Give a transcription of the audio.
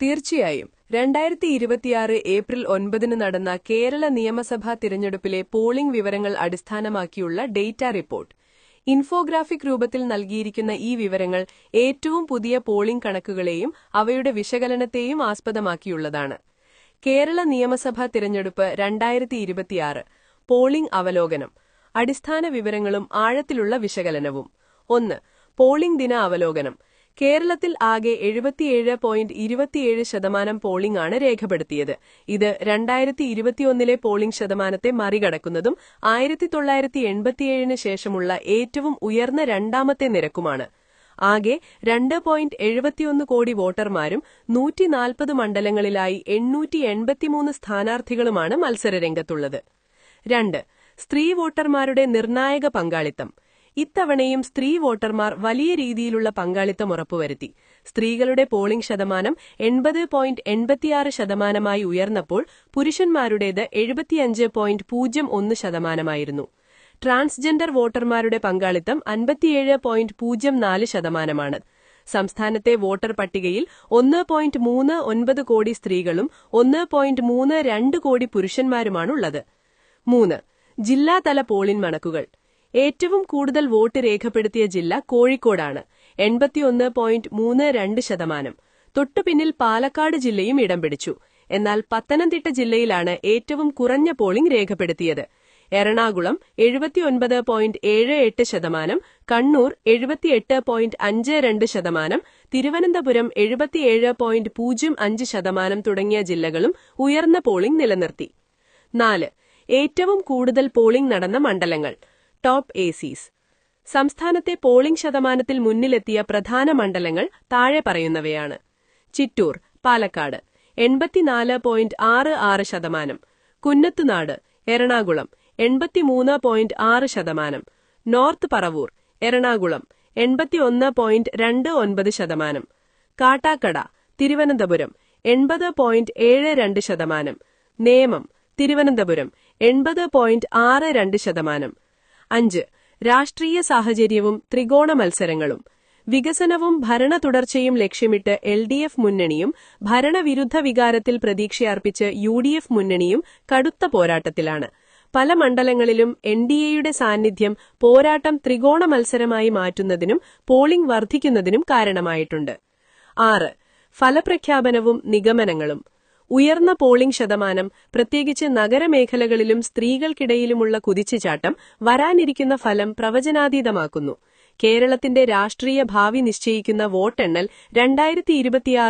തീർച്ചയായും 2026 ഏപ്രിൽ 9 നടന്ന കേരള നിയമസഭാ തിരഞ്ഞെടുപ്പിലെ പോളിംഗ് വിവരങ്ങൾ അടിസ്ഥാനമാക്കിയുള്ള ഡേറ്റ റിപ്പോർട്ട്. ഇൻഫോഗ്രാഫിക് രൂപത്തിൽ നൽകിയിരിക്കുന്ന ഈ വിവരങ്ങൾ ഏറ്റവും പുതിയ പോളിംഗ് കണക്കുകളെയും അവയുടെ വിശകലനത്തെയും ആസ്പദമാക്കിയുള്ളതാണ്. കേരള നിയമസഭാ തിരഞ്ഞെടുപ്പ് 2026 പോളിംഗ് അവലോകനം. അടിസ്ഥാന വിവരങ്ങളും ആഴത്തിലുള്ള വിശകലനവും. 1. പോളിംഗ് ദിന അവലോകനം. കേരളത്തിൽ ആകെ 77.27% പോളിംഗ് ആണ് രേഖപ്പെടുത്തിയത്. ഇത് 2021 പോളിംഗ് ശതമാനത്തെ മറികടക്കുന്നതും 1987 ശേഷമുള്ള ഏറ്റവും ഉയർന്ന രണ്ടാമത്തെ നിരക്കുമാണ്. ആകെ 2.71 കോടി വോട്ടർമാരും 140 മണ്ഡലങ്ങളിലായി 883 സ്ഥാനാർത്ഥികളുമാണ് മത്സരരംഗത്തുള്ളത്. 2. സ്ത്രീ വോട്ടർമാരുടെ നിർണായക പങ്കാളിത്തം. ഇത്തവണയും സ്ത്രീ വോട്ടർമാർ വലിയ രീതിയിലുള്ള പങ്കാളിത്തം ഉറപ്പുവരുത്തി. സ്ത്രീകളുടെ പോളിംഗ് ശതമാനം 80.86% ഉയർന്നപ്പോൾ പുരുഷന്മാരുടേത് 75.01%. ട്രാൻസ്ജെൻഡർ വോട്ടർമാരുടെ പങ്കാളിത്തം 57.04%. സംസ്ഥാനത്തെ വോട്ടർ പട്ടികയിൽ 1.39 കോടി സ്ത്രീകളും 1.32 കോടി പുരുഷന്മാരുമാണുള്ളത്. 3. ജില്ലാതല പോളിംഗ് കണക്കുകൾ. ഏറ്റവും കൂടുതൽ വോട്ട് രേഖപ്പെടുത്തിയ ജില്ല കോഴിക്കോടാണ്, 81.32%. തൊട്ടുപിന്നിൽ പാലക്കാട് ജില്ലയും ഇടം പിടിച്ചു. എന്നാൽ പത്തനംതിട്ട ജില്ലയിലാണ് ഏറ്റവും കുറഞ്ഞ പോളിംഗ് രേഖപ്പെടുത്തിയത്. എറണാകുളം 79.78%, കണ്ണൂർ 78.52%, തിരുവനന്തപുരം 77.05% തുടങ്ങിയ ജില്ലകളും ഉയർന്ന പോളിംഗ് നിലനിർത്തി. 4. ഏറ്റവും കൂടുതൽ പോളിംഗ് നടന്ന മണ്ഡലങ്ങൾ. Top ACs. സംസ്ഥാനത്തെ പോളിംഗ് ശതമാനത്തിൽ മുന്നിലെത്തിയ പ്രധാന മണ്ഡലങ്ങൾ താഴെ പറയുന്നവയാണ്. ചിറ്റൂർ, പാലക്കാട് 84.66%, കുന്നത്തുനാട്, എറണാകുളം 83.6%, നോർത്ത് പറവൂർ, എറണാകുളം 81.29%, കാട്ടാക്കട, തിരുവനന്തപുരം 80.72%, നേമം, തിരുവനന്തപുരം 80.62%. 5. രാഷ്ട്രീയ സാഹചര്യവും ത്രികോണ മത്സരങ്ങളും. വികസനവും ഭരണ തുടർച്ചയും ലക്ഷ്യമിട്ട് LDF മുന്നണിയും ഭരണവിരുദ്ധ വികാരത്തിൽ പ്രതീക്ഷയർപ്പിച്ച് UDF മുന്നണിയും കടുത്ത പോരാട്ടത്തിലാണ്. പല മണ്ഡലങ്ങളിലും NDAയുടെ സാന്നിധ്യം പോരാട്ടം ത്രികോണ മത്സരമായി മാറ്റുന്നതിനും പോളിംഗ് വർദ്ധിക്കുന്നതിനും കാരണമായിട്ടുണ്ട്. 6. ഫലപ്രഖ്യാപനവും നിഗമനങ്ങളും. ഉയർന്ന പോളിംഗ് ശതമാനം, പ്രത്യേകിച്ച് നഗരമേഖലകളിലും സ്ത്രീകൾക്കിടയിലുമുള്ള കുതിച്ചുചാട്ടം വരാനിരിക്കുന്ന ഫലം പ്രവചനാതീതമാക്കുന്നു. കേരളത്തിന്റെ രാഷ്ട്രീയ ഭാവി നിശ്ചയിക്കുന്ന വോട്ടെണ്ണൽ 2026